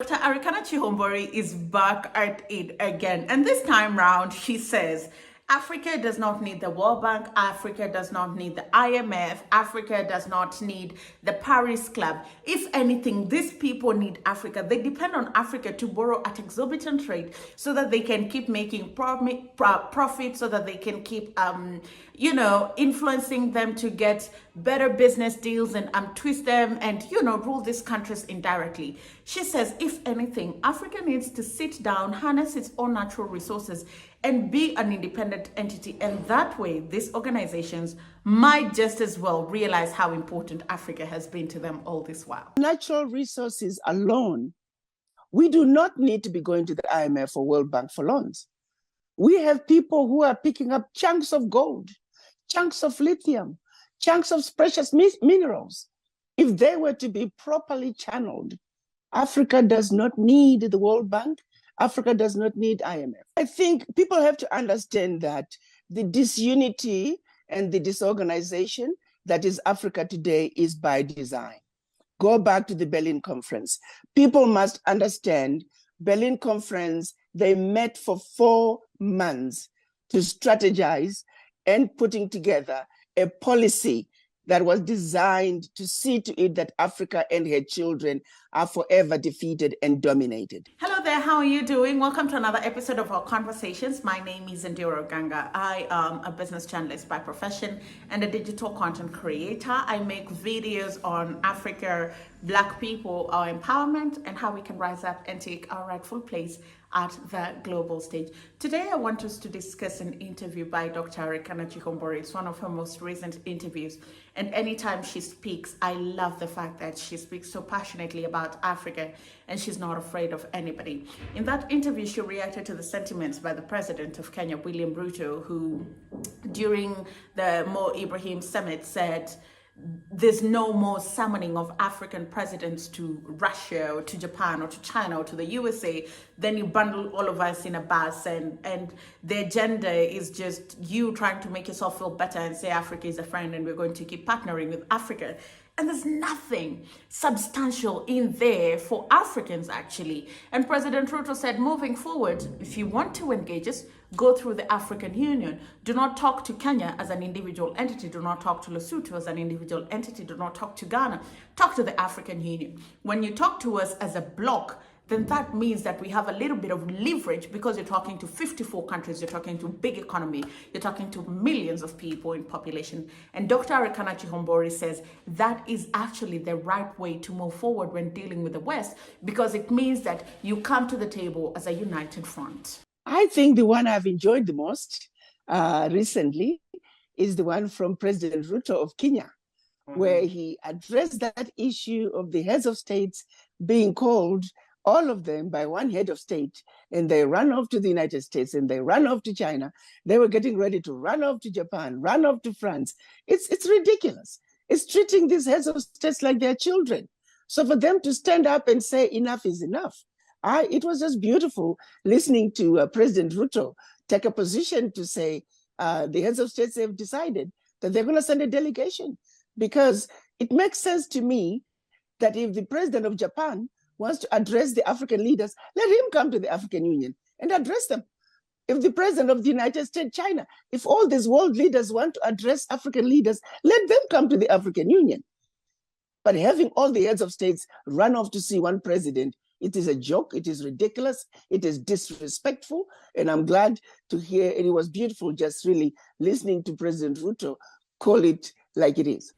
Dr. Arikana Chihombori is back at it again. And this time round, she says, Africa does not need the World Bank. Africa does not need the IMF. Africa does not need the Paris Club. If anything, these people need Africa. They depend on Africa to borrow at exorbitant rate so that they can keep making profit, so that they can keep, influencing them to get better business deals and twist them and, rule these countries indirectly. She says, if anything, Africa needs to sit down, harness its own natural resources, and be an independent entity. And that way, these organizations might just as well realize how important Africa has been to them all this while. Natural resources alone, we do not need to be going to the IMF or World Bank for loans. We have people who are picking up chunks of gold, chunks of lithium, chunks of precious minerals. If they were to be properly channeled, Africa does not need the World Bank. Africa does not need IMF. I think people have to understand that the disunity and the disorganization that is Africa today is by design. Go back to the Berlin Conference. People must understand Berlin Conference, they met for 4 months to strategize and putting together a policy that was designed to see to it that Africa and her children are forever defeated and dominated. Hello there, how are you doing? Welcome to another episode of our conversations. My name is Ondiro Oganga. I am a business journalist by profession and a digital content creator. I make videos on Africa, Black people, our empowerment, and how we can rise up and take our rightful place at the global stage. Today, I want us to discuss an interview by Dr. Arikana Chihombori. It's one of her most recent interviews. And anytime she speaks, I love the fact that she speaks so passionately about Africa and she's not afraid of anybody. In that interview, she reacted to the sentiments by the president of Kenya, William Ruto, who during the Mo Ibrahim summit said, there's no more summoning of African presidents to Russia or to Japan or to China or to the USA. Then you bundle all of us in a bus and the agenda is just you trying to make yourself feel better and say Africa is a friend and we're going to keep partnering with Africa. And there's nothing substantial in there for Africans, actually. And President Ruto said, moving forward, if you want to engage us, go through the African Union. Do not talk to Kenya as an individual entity. Do not talk to Lesotho as an individual entity. Do not talk to Ghana. Talk to the African Union. When you talk to us as a bloc, then that means that we have a little bit of leverage because you're talking to 54 countries, you're talking to big economy, you're talking to millions of people in population. And Dr. Arikana Chihombori says that is actually the right way to move forward when dealing with the West, because it means that you come to the table as a united front. I think the one I've enjoyed the most recently is the one from President Ruto of Kenya, where he addressed that issue of the heads of states being called, all of them by one head of state, and they run off to the United States and they run off to China. They were getting ready to run off to Japan, run off to France. It's ridiculous. It's treating these heads of states like their children. So for them to stand up and say enough is enough, it was just beautiful listening to President Ruto take a position to say the heads of states have decided that they're going to send a delegation, because it makes sense to me that if the president of Japan wants to address the African leaders, let him come to the African Union and address them. If the president of the United States, China, if all these world leaders want to address African leaders, let them come to the African Union. But having all the heads of states run off to see one president, it is a joke, it is ridiculous, it is disrespectful, and I'm glad to hear, and it was beautiful just really listening to President Ruto call it like it is.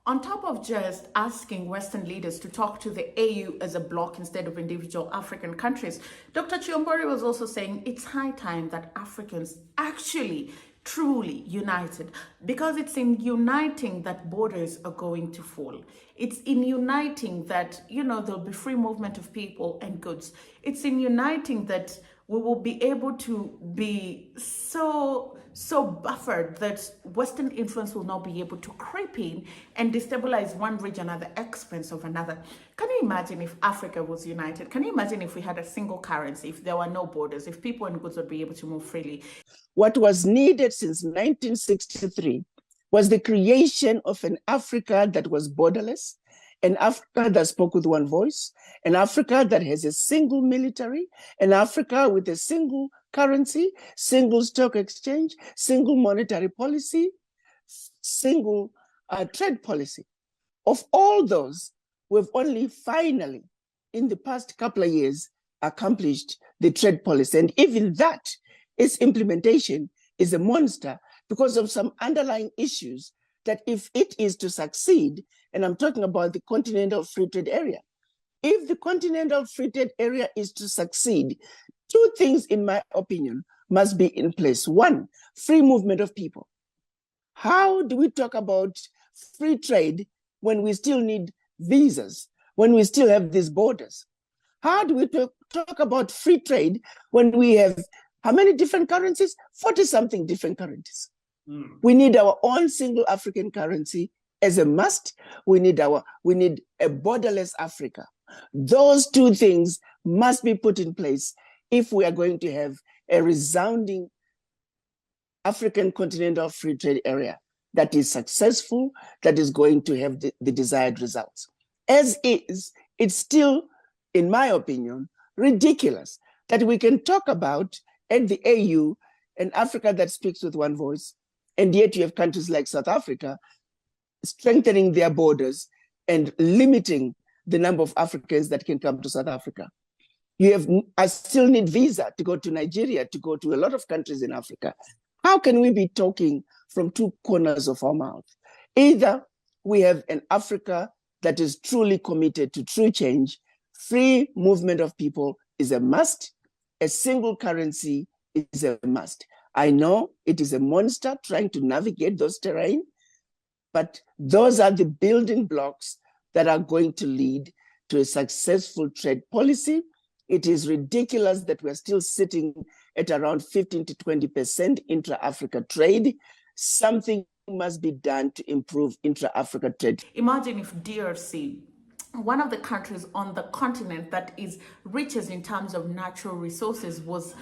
On top of just asking Western leaders to talk to the AU as a bloc instead of individual African countries, Dr. Chihombori was also saying it's high time that Africans actually truly united, because it's in uniting that borders are going to fall. It's in uniting that, there'll be free movement of people and goods. It's in uniting that we will be able to be so buffered that Western influence will not be able to creep in and destabilize one region at the expense of another. Can you imagine if Africa was united? Can you imagine if we had a single currency, if there were no borders, if people and goods would be able to move freely? What was needed since 1963 was the creation of an Africa that was borderless, an Africa that spoke with one voice, an Africa that has a single military, an Africa with a single currency, single stock exchange, single monetary policy, single trade policy. Of all those, we've only finally, in the past couple of years, accomplished the trade policy. And even that, its implementation is a monster because of some underlying issues that if it is to succeed, and I'm talking about the Continental Free Trade Area, if the Continental Free Trade Area is to succeed, two things, in my opinion, must be in place. One, free movement of people. How do we talk about free trade when we still need visas, when we still have these borders? How do we talk about free trade when we have how many different currencies? 40-something different currencies. We need our own single African currency as a must. We need a borderless Africa. Those two things must be put in place if we are going to have a resounding African Continental Free Trade Area that is successful, that is going to have the desired results. As is, it's still, in my opinion, ridiculous that we can talk about at the AU an Africa that speaks with one voice, and yet you have countries like South Africa strengthening their borders and limiting the number of Africans that can come to South Africa. I still need visa to go to Nigeria, to go to a lot of countries in Africa. How can we be talking from two corners of our mouth? Either we have an Africa that is truly committed to true change, free movement of people is a must, a single currency is a must. I know it is a monster trying to navigate those terrain, but those are the building blocks that are going to lead to a successful trade policy. It is ridiculous that we're still sitting at around 15 to 20% intra-Africa trade. Something must be done to improve intra-Africa trade. Imagine if DRC, one of the countries on the continent that is richest in terms of natural resources, was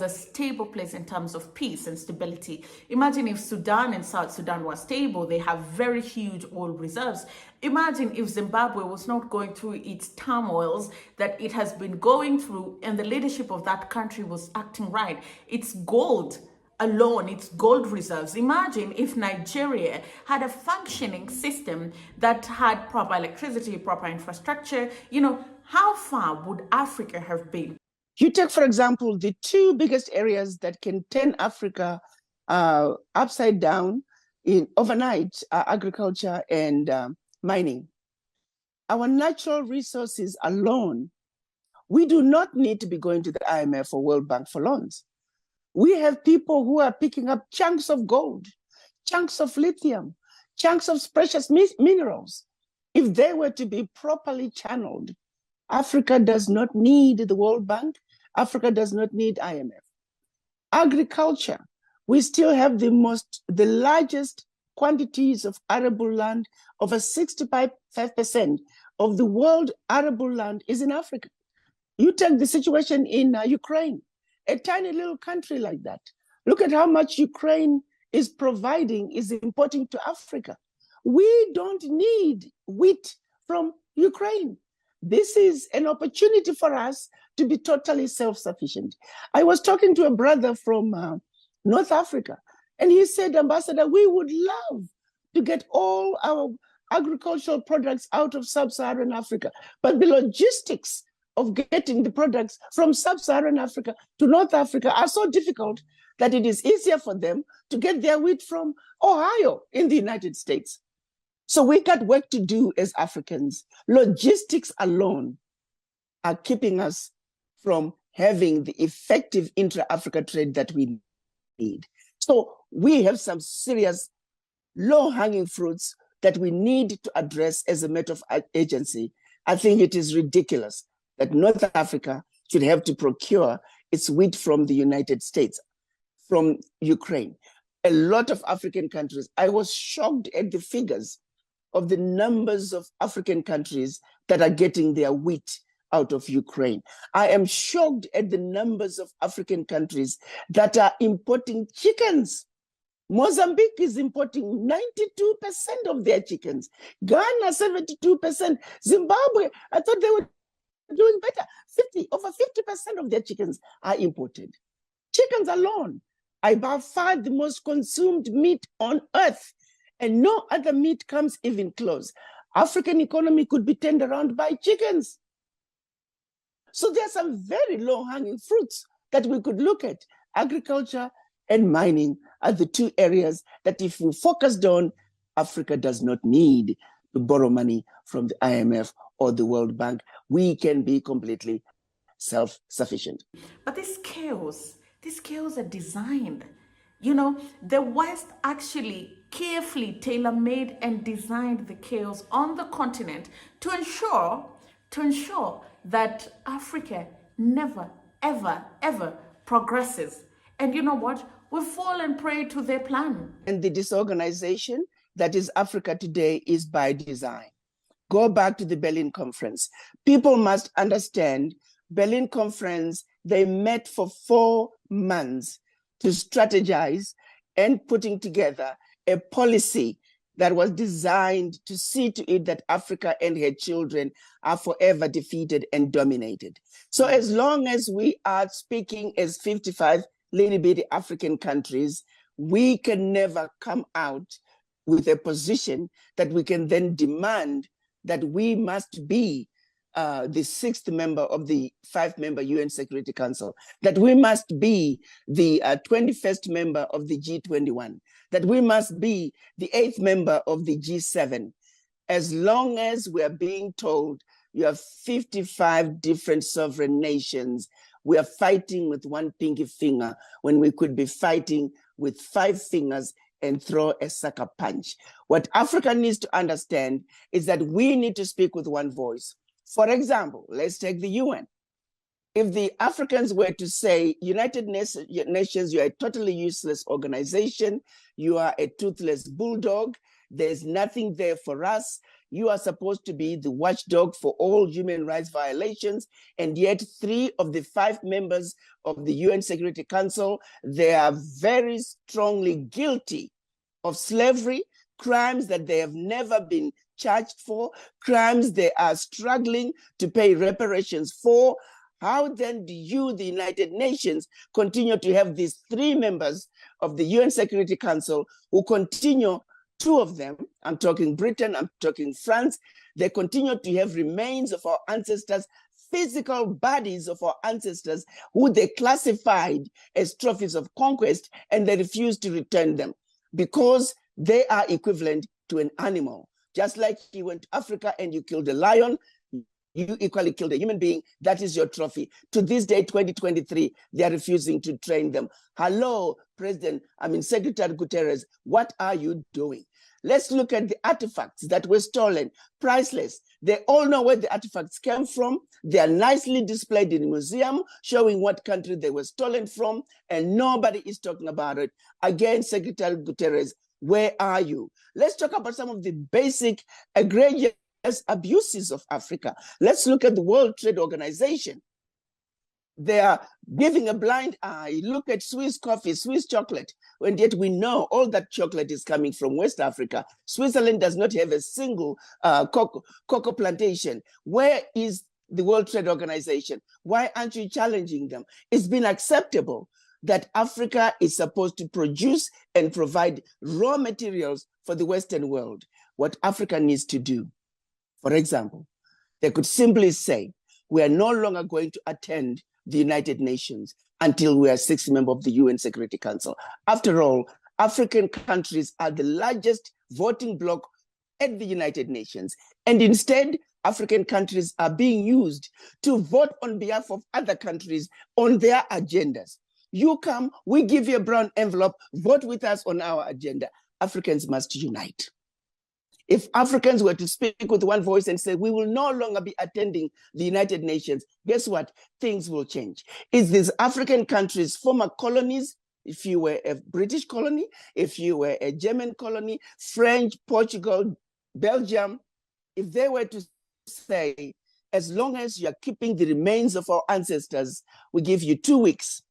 a stable place in terms of peace and stability. Imagine if Sudan and South Sudan were stable. They have very huge oil reserves. Imagine if Zimbabwe was not going through its turmoils that it has been going through, and the leadership of that country was acting right. It's gold alone, its gold reserves. Imagine if Nigeria had a functioning system that had proper electricity, proper infrastructure. How far would Africa have been? You take, for example, the two biggest areas that can turn Africa upside down overnight, agriculture and mining. Our natural resources alone, we do not need to be going to the IMF or World Bank for loans. We have people who are picking up chunks of gold, chunks of lithium, chunks of precious minerals. If they were to be properly channeled, Africa does not need the World Bank. Africa does not need IMF. Agriculture, we still have the largest quantities of arable land. Over 65% of the world arable land is in Africa. You take the situation in Ukraine, a tiny little country like that. Look at how much Ukraine is importing to Africa. We don't need wheat from Ukraine. This is an opportunity for us to be totally self-sufficient. I was talking to a brother from North Africa, and he said, Ambassador, we would love to get all our agricultural products out of sub-Saharan Africa, but the logistics of getting the products from sub-Saharan Africa to North Africa are so difficult that it is easier for them to get their wheat from Ohio in the United States. So we got work to do as Africans. Logistics alone are keeping us from having the effective intra-Africa trade that we need. So we have some serious low-hanging fruits that we need to address as a matter of agency. I think it is ridiculous that North Africa should have to procure its wheat from the United States, from Ukraine. A lot of African countries, I was shocked at the figures of the numbers of African countries that are getting their wheat out of Ukraine. I am shocked at the numbers of African countries that are importing chickens Mozambique is importing 92% of their chickens. Ghana, 72%. Zimbabwe, I thought they were doing better. Over 50% of their chickens are imported. Chickens alone are by far the most consumed meat on earth, and no other meat comes even close. African economy could be turned around by chickens. So there are some very low-hanging fruits that we could look at. Agriculture and mining are the two areas that if we focused on, Africa does not need to borrow money from the IMF or the World Bank. We can be completely self-sufficient. But these scales are designed. You know, the West actually carefully tailor-made and designed the chaos on the continent to ensure that Africa never, ever, ever progresses. And you know what? We've fallen prey to their plan. And the disorganization that is Africa today is by design. Go back to the Berlin Conference. People must understand Berlin Conference, they met for 4 months to strategize and putting together a policy that was designed to see to it that Africa and her children are forever defeated and dominated. So as long as we are speaking as 55 little bitty African countries, we can never come out with a position that we can then demand that we must be the 6th member of the 5-member UN Security Council, that we must be the 21st member of the G21, that we must be the 8th member of the G7. As long as we are being told you have 55 different sovereign nations, we are fighting with one pinky finger when we could be fighting with 5 fingers and throw a sucker punch. What Africa needs to understand is that we need to speak with one voice. For example, let's take the UN. If the Africans were to say, United Nations, you are a totally useless organization, you are a toothless bulldog, there's nothing there for us, you are supposed to be the watchdog for all human rights violations, and yet 3 of the 5 members of the UN Security Council, they are very strongly guilty of slavery, crimes that they have never been charged for, crimes they are struggling to pay reparations for. How then do you, the United Nations, continue to have these 3 members of the UN Security Council who continue, 2 of them, I'm talking Britain, I'm talking France, they continue to have remains of our ancestors, physical bodies of our ancestors who they classified as trophies of conquest, and they refuse to return them because they are equivalent to an animal. Just like you went to Africa and you killed a lion, you equally killed a human being. That is your trophy. To this day, 2023, they are refusing to train them. Hello, Secretary Guterres, what are you doing? Let's look at the artifacts that were stolen, priceless. They all know where the artifacts came from. They are nicely displayed in a museum, showing what country they were stolen from, and nobody is talking about it. Again, Secretary Guterres, where are you? Let's talk about some of the basic egregious abuses of Africa. Let's look at the World Trade Organization. They are giving a blind eye. Look at Swiss coffee, Swiss chocolate, and yet we know all that chocolate is coming from West Africa. Switzerland does not have a single cocoa plantation. Where is the World Trade Organization? Why aren't you challenging them? It's been acceptable that Africa is supposed to produce and provide raw materials for the Western world. What Africa needs to do, for example, they could simply say, we are no longer going to attend the United Nations until we are 6th member of the UN Security Council. After all, African countries are the largest voting bloc at the United Nations. And instead, African countries are being used to vote on behalf of other countries on their agendas. You come, we give you a brown envelope, vote with us on our agenda. Africans must unite. If Africans were to speak with one voice and say, we will no longer be attending the United Nations, guess what? Things will change. It's these African countries, former colonies, if you were a British colony, if you were a German colony, French, Portugal, Belgium, if they were to say, as long as you are keeping the remains of our ancestors, we give you 2 weeks.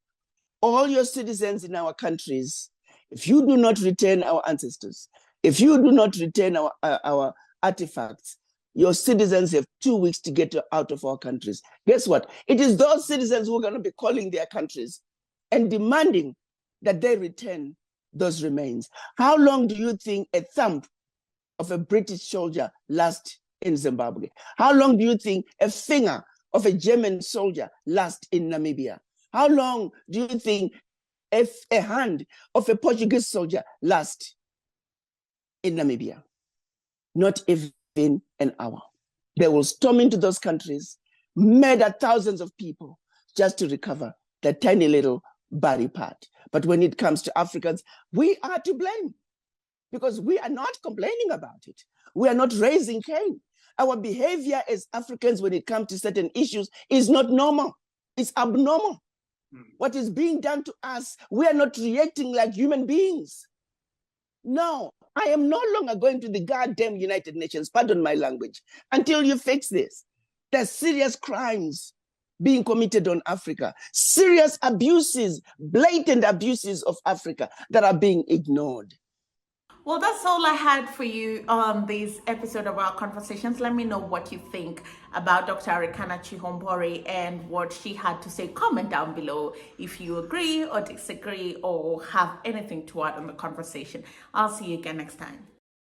All your citizens in our countries, If you do not return our ancestors, if you do not return our artifacts, your citizens have 2 weeks to get out of our countries. Guess what? It is those citizens who are going to be calling their countries and demanding that they return those remains. How long do you think a thumb of a British soldier lasts in Zimbabwe? How long do you think a finger of a German soldier lasts in Namibia? How long do you think a hand of a Portuguese soldier lasts in Namibia? Not even an hour. They will storm into those countries, murder thousands of people just to recover that tiny little body part. But when it comes to Africans, we are to blame because we are not complaining about it. We are not raising Cain. Our behavior as Africans when it comes to certain issues is not normal. It's abnormal. What is being done to us, we are not reacting like human beings. No, I am no longer going to the goddamn United Nations, pardon my language, until you fix this. There's serious crimes being committed on Africa, serious abuses, blatant abuses of Africa that are being ignored. Well, that's all I had for you on this episode of our conversations. Let me know what you think about Dr. Arikana Chihombori and what she had to say. Comment down below if you agree or disagree or have anything to add on the conversation. I'll see you again next time.